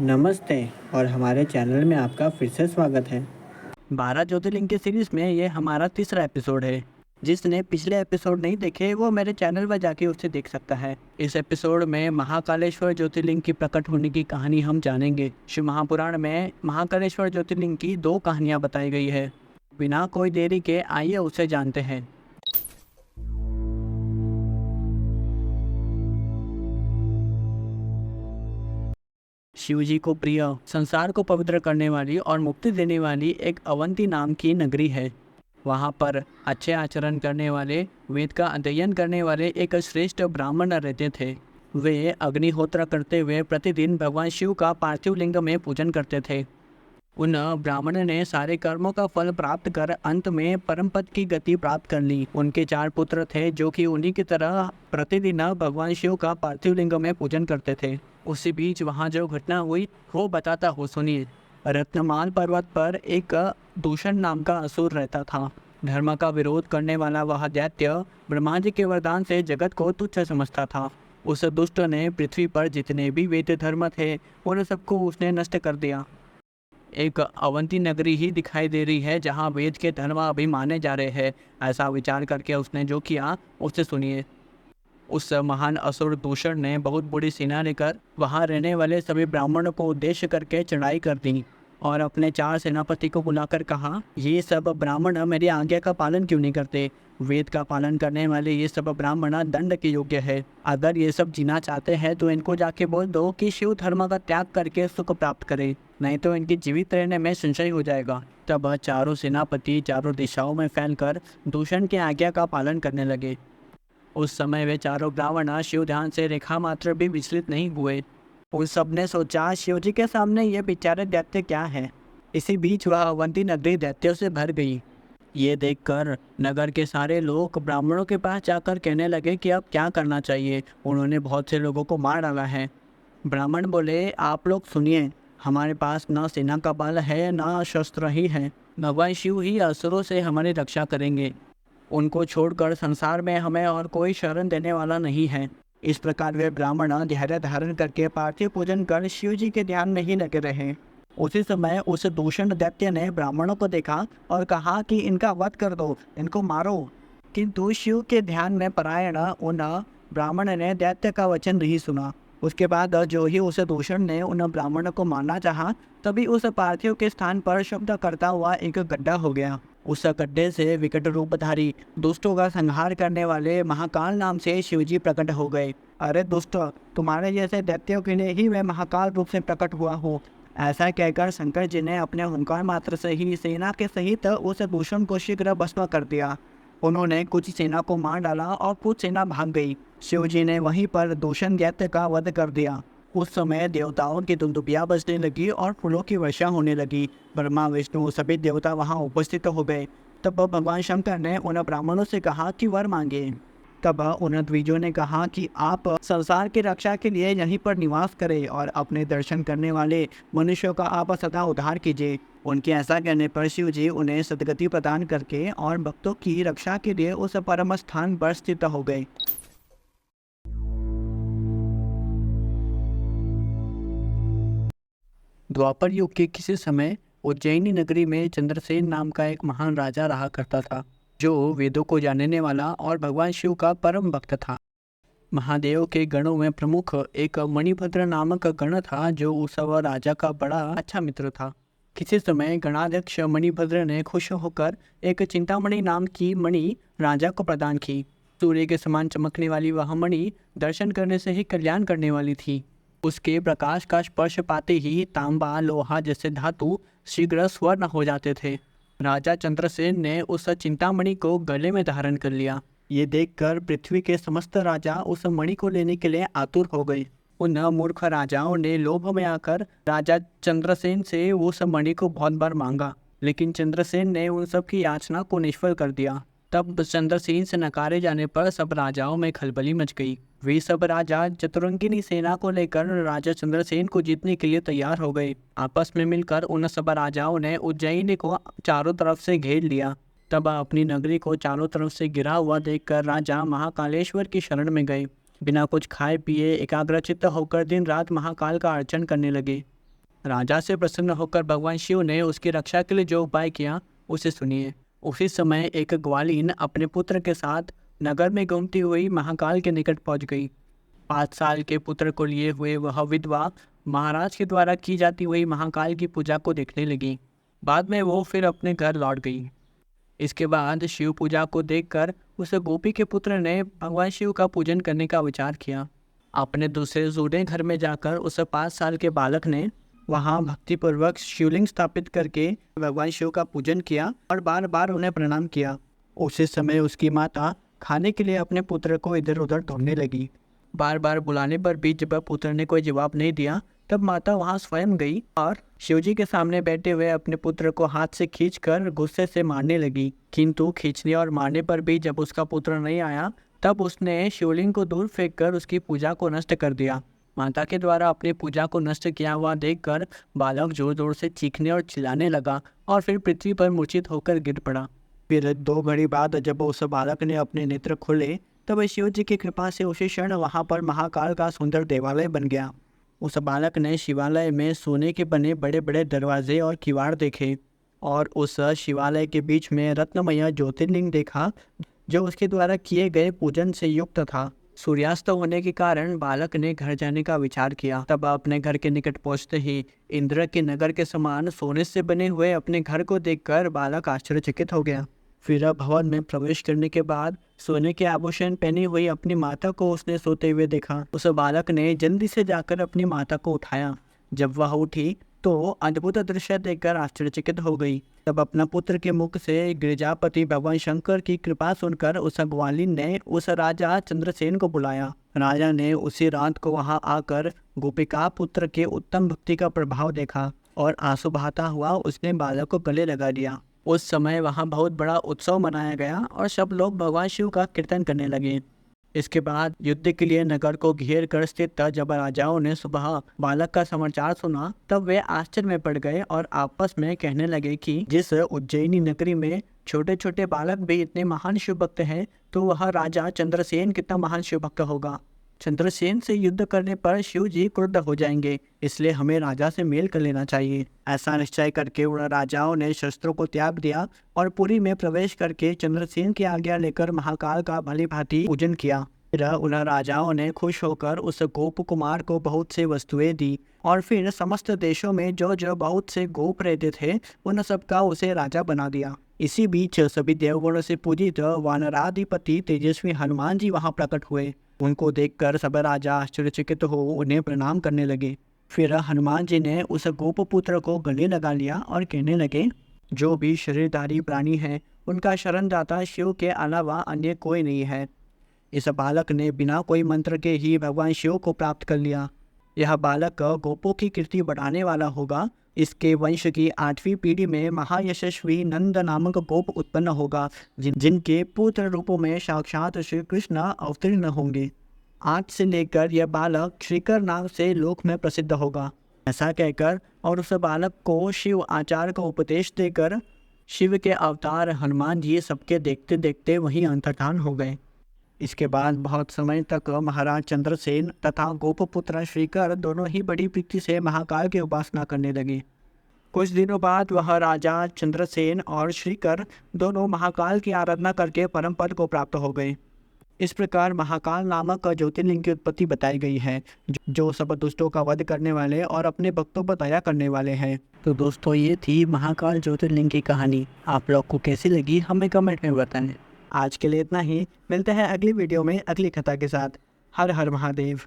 नमस्ते और हमारे चैनल में आपका फिर से स्वागत है। 12 ज्योतिर्लिंग की सीरीज में ये हमारा तीसरा एपिसोड है। जिसने पिछले एपिसोड नहीं देखे वो मेरे चैनल पर जाके उसे देख सकता है। इस एपिसोड में महाकालेश्वर ज्योतिर्लिंग की प्रकट होने की कहानी हम जानेंगे। शिव महापुराण में महाकालेश्वर ज्योतिर्लिंग की 2 कहानियां बताई गई है। बिना कोई देरी के आइए उसे जानते हैं। शिव जी को प्रिय, संसार को पवित्र करने वाली और मुक्ति देने वाली एक अवंती नाम की नगरी है। वहाँ पर अच्छे आचरण करने वाले, वेद का अध्ययन करने वाले एक श्रेष्ठ ब्राह्मण रहते थे। वे अग्निहोत्र करते हुए प्रतिदिन भगवान शिव का पार्थिव लिंग में पूजन करते थे। उन ब्राह्मण ने सारे कर्मों का फल प्राप्त कर अंत में परम पद की गति प्राप्त कर ली। उनके 4 पुत्र थे जो कि उन्हीं की तरह प्रतिदिन भगवान शिव का पार्थिव लिंग में पूजन करते थे। उसी बीच वहाँ जो घटना हुई वो बताता हूँ, सुनिए। रत्नमाल पर्वत पर एक दूषण नाम का असुर रहता था। धर्म का विरोध करने वाला वह दैत्य ब्रह्मा जी के वरदान से जगत को तुच्छ समझता था। उस दुष्ट ने पृथ्वी पर जितने भी वेद धर्म थे उन सबको उसने नष्ट कर दिया। एक अवंती नगरी ही दिखाई दे रही है जहाँ वेद के धर्म अभी माने जा रहे हैं। ऐसा विचार करके उसने जो किया उससे सुनिए। उस महान असुर दूषण ने बहुत बड़ी सेना लेकर वहाँ रहने वाले सभी ब्राह्मणों को उद्देश्य करके चढ़ाई कर दी और अपने 4 सेनापति को बुलाकर कहा, ये सब ब्राह्मण मेरी आज्ञा का पालन क्यों नहीं करते? वेद का पालन करने वाले ये सब ब्राह्मण दंड के योग्य है। अगर ये सब जीना चाहते हैं तो इनको जाके बोल दो कि शिव धर्म का त्याग करके सुख प्राप्त करें, नहीं तो इनकी जीवित रहने में संशय हो जाएगा। तब चारों सेनापति चारों दिशाओं में फैलकर दूषण की आज्ञा का पालन करने लगे। उस समय वे चारों ब्राह्मण शिव ध्यान से रेखा मात्र भी विचलित नहीं हुए। उन सब ने सोचा, शिव जी के सामने ये बेचारे दैत्य क्या है। इसी बीच वह अवंती नगरी दैत्यों से भर गई। ये देखकर नगर के सारे लोग ब्राह्मणों के पास जाकर कहने लगे कि अब क्या करना चाहिए। उन्होंने बहुत से लोगों को मार डाला है। ब्राह्मण बोले, आप लोग सुनिए, हमारे पास न सेना का बल है न शस्त्र ही है। भगवान शिव ही असुरों से हमारी रक्षा करेंगे। उनको छोड़कर संसार में हमें और कोई शरण देने वाला नहीं है। इस प्रकार वे ब्राह्मण धैर्य धारण करके पार्थिव पूजन कर शिव जी के ध्यान में ही लगे रहे। उसी समय उस दूषण दैत्य ने ब्राह्मणों को देखा और कहा कि इनका वध कर दो, इनको मारो। किंतु शिव के ध्यान में परायण उन ब्राह्मण ने दैत्य का वचन नहीं सुना। उसके बाद जो ही उस दूषण ने उन ब्राह्मणों को मारना चाहा, तभी उस पार्थिव के स्थान पर शब्द करता हुआ एक गड्ढा हो गया। उस गड्ढे से विकट रूपधारी दुष्टों का संहार करने वाले महाकाल नाम से शिवजी प्रकट हो गए। अरे दुष्ट, तुम्हारे जैसे दैत्यों के लिए ही मैं महाकाल रूप से प्रकट हुआ हूँ। ऐसा कहकर शंकर जी ने अपने हुंकार मात्र से ही सेना के सहित उस दूषण को शीघ्र भस्म कर दिया। उन्होंने कुछ सेना को मार डाला और कुछ सेना भाग गई। शिव जी ने वहीं पर दूषण दैत्य का वध कर दिया। उस समय देवताओं की दुंदुभियां बजने लगी और फूलों की वर्षा होने लगी। ब्रह्मा विष्णु सभी देवता वहां उपस्थित हो गए। तब भगवान शंकर ने उन ब्राह्मणों से कहा कि वर मांगे। तब उन द्विजों ने कहा कि आप संसार की रक्षा के लिए यहीं पर निवास करें और अपने दर्शन करने वाले मनुष्यों का आप सदा उद्धार कीजिए। उनके ऐसा कहने पर शिव जी उन्हें सदगति प्रदान करके और भक्तों की रक्षा के लिए उस परम स्थान पर स्थित हो गए। द्वापर युग के किसी समय उज्जैनी नगरी में चंद्रसेन नाम का एक महान राजा रहा करता था, जो वेदों को जानने वाला और भगवान शिव का परम भक्त था। महादेव के गणों में प्रमुख एक मणिभद्र नामक गण था, जो उस राजा का बड़ा अच्छा मित्र था। किसी समय गणाध्यक्ष मणिभद्र ने खुश होकर एक चिंतामणि नाम की मणि राजा को प्रदान की। सूर्य के समान चमकने वाली वह मणि दर्शन करने से ही कल्याण करने वाली थी। उसके प्रकाश का स्पर्श पाते ही तांबा लोहा जैसे धातु शीघ्र स्वर्ण हो जाते थे। राजा चंद्रसेन ने उस चिंतामणि को गले में धारण कर लिया। ये देखकर पृथ्वी के समस्त राजा उस मणि को लेने के लिए आतुर हो गए। उन मूर्ख राजाओं ने लोभ में आकर राजा चंद्रसेन से उस मणि को बहुत बार मांगा, लेकिन चंद्रसेन ने उन सब की याचना को निष्फल कर दिया। तब चंद्रसेन से नकारे जाने पर सब राजाओं में खलबली मच गई। वे सब राजा चतुरंगिनी सेना को लेकर राजा चंद्रसेन को जीतने के लिए तैयार हो गए। आपस में मिलकर उन सब राजाओं ने उज्जैन को चारों तरफ से घेर लिया। तब अपनी नगरी को चारों तरफ से घिरा हुआ देखकर राजा महाकालेश्वर की शरण में गए। बिना कुछ खाए पिए एकाग्रचित्त होकर दिन रात महाकाल का अर्चन करने लगे। राजा से प्रसन्न होकर भगवान शिव ने उसकी रक्षा के लिए जो उपाय किया उसे सुनिए। उसी समय एक ग्वालिन अपने पुत्र के साथ नगर में घूमती हुई महाकाल के निकट पहुंच गई। 5 साल के पुत्र को लिए हुए वह विधवा महाराज के द्वारा की जाती हुई महाकाल की पूजा को देखने लगी। बाद में वो फिर अपने घर लौट गई। इसके बाद शिव पूजा को देखकर उस गोपी के पुत्र ने भगवान शिव का पूजन करने का विचार किया। अपने दूसरे जूड़े घर में जाकर उस 5 साल के बालक ने वहां भक्तिपूर्वक शिवलिंग स्थापित करके भगवान शिव का पूजन किया और बार बार उन्हें प्रणाम किया। उसी समय उसकी माता खाने के लिए अपने पुत्र को इधर उधर ढूंढने लगी। बार बार बुलाने पर भी जब पुत्र ने कोई जवाब नहीं दिया, तब माता वहां स्वयं गई और शिवजी के सामने बैठे हुए अपने पुत्र को हाथ से खींचकर गुस्से से मारने लगी। किंतु खींचने और मारने पर भी जब उसका पुत्र नहीं आया, तब उसने शिवलिंग को दूर फेंककर उसकी पूजा को नष्ट कर दिया। माता के द्वारा अपनी पूजा को नष्ट किया हुआ देखकर बालक जोर जोर से चीखने और चिल्लाने लगा और फिर पृथ्वी पर मूर्छित होकर गिर पड़ा। फिर 2 घड़ी बाद जब उस बालक ने अपने नेत्र खोले, तब शिव जी की कृपा से उसी क्षण वहां पर महाकाल का सुंदर देवालय बन गया। उस बालक ने शिवालय में सोने के बने बड़े बड़े दरवाजे और किवाड़ देखे और उस शिवालय के बीच में रत्नमय ज्योतिर्लिंग देखा, जो उसके द्वारा किए गए पूजन से युक्त था। सूर्यास्त होने के कारण बालक ने घर जाने का विचार किया। तब अपने घर के निकट पहुंचते ही इंद्र के नगर के समान सोने से बने हुए अपने घर को देखकर बालक आश्चर्यचकित हो गया। फिर भवन में प्रवेश करने के बाद सोने के आभूषण पहनी हुई अपनी माता को उसने सोते हुए देखा। उस बालक ने जल्दी से जाकर अपनी माता को उठाया। जब वह उठी तो अद्भुत दृश्य देखकर आश्चर्यचकित हो गई। तब अपना पुत्र के मुख से गिरिजापति भगवान शंकर की कृपा सुनकर उस ग्वालिन ने उस राजा चंद्रसेन को बुलाया। राजा ने उसी रात को वहां आकर गोपिका पुत्र के उत्तम भक्ति का प्रभाव देखा और आंसू बहाता हुआ उसने बालक को गले लगा दिया। उस समय वहां बहुत बड़ा उत्सव मनाया गया और सब लोग भगवान शिव का कीर्तन करने लगे। इसके बाद युद्ध के लिए नगर को घेर कर स्थित जब राजाओं ने सुबह बालक का समाचार सुना, तब वे आश्चर्य में पड़ गए और आपस में कहने लगे कि जिस उज्जैनी नगरी में छोटे छोटे बालक भी इतने महान शिव भक्त हैं, तो वह राजा चंद्रसेन कितना महान शिव भक्त होगा। चंद्रसेन से युद्ध करने पर शिव जी क्रुद्ध हो जाएंगे, इसलिए हमें राजा से मेल कर लेना चाहिए। ऐसा निश्चय करके उन राजाओं ने शस्त्रों को त्याग दिया और पुरी में प्रवेश करके चंद्रसेन की आज्ञा लेकर महाकाल का भली भांति पूजन किया। फिर उन राजाओं ने खुश होकर उस गोप कुमार को बहुत से वस्तुएं दी और फिर समस्त देशों में जो जो बहुत से गोप रहते थे, उन सबका उसे राजा बना दिया। इसी बीच सभी देवगुणों से पूजित वानराधिपति तेजस्वी हनुमान जी वहां प्रकट हुए। उनको देखकर सब राजा आश्चर्यचकित हो उन्हें प्रणाम करने लगे। फिर हनुमान जी ने उस गोपपुत्र को गले लगा लिया और कहने लगे, जो भी शरीरधारी प्राणी है, उनका शरणदाता शिव के अलावा अन्य कोई नहीं है। इस बालक ने बिना कोई मंत्र के ही भगवान शिव को प्राप्त कर लिया। यह बालक गोपों की कीर्ति बढ़ाने वाला होगा। इसके वंश की 8वीं पीढ़ी में महायशस्वी नंद नामक गोप उत्पन्न होगा, जिनके पुत्र रूपों में साक्षात श्री कृष्ण अवतीर्ण होंगे। आज से लेकर यह बालक श्रीकर नाम से लोक में प्रसिद्ध होगा। ऐसा कहकर और उस बालक को शिव आचार का उपदेश देकर शिव के अवतार हनुमान जी सबके देखते देखते वहीं अंतर्धान हो गए। इसके बाद बहुत समय तक महाराज चंद्रसेन तथा गोपपुत्र श्रीकर दोनों ही बड़ी प्रीति से महाकाल की उपासना करने लगे। कुछ दिनों बाद वह राजा चंद्रसेन और श्रीकर दोनों महाकाल की आराधना करके परम पद को प्राप्त हो गए। इस प्रकार महाकाल नामक ज्योतिर्लिंग की उत्पत्ति बताई गई है, जो सब दुष्टों का वध करने वाले और अपने भक्तों पर दया करने वाले हैं। तो दोस्तों, ये थी महाकाल ज्योतिर्लिंग की कहानी। आप लोग को कैसी लगी हमें कमेंट में बताएं। आज के लिए इतना ही, मिलते हैं अगली वीडियो में अगली कथा के साथ। हर हर महादेव।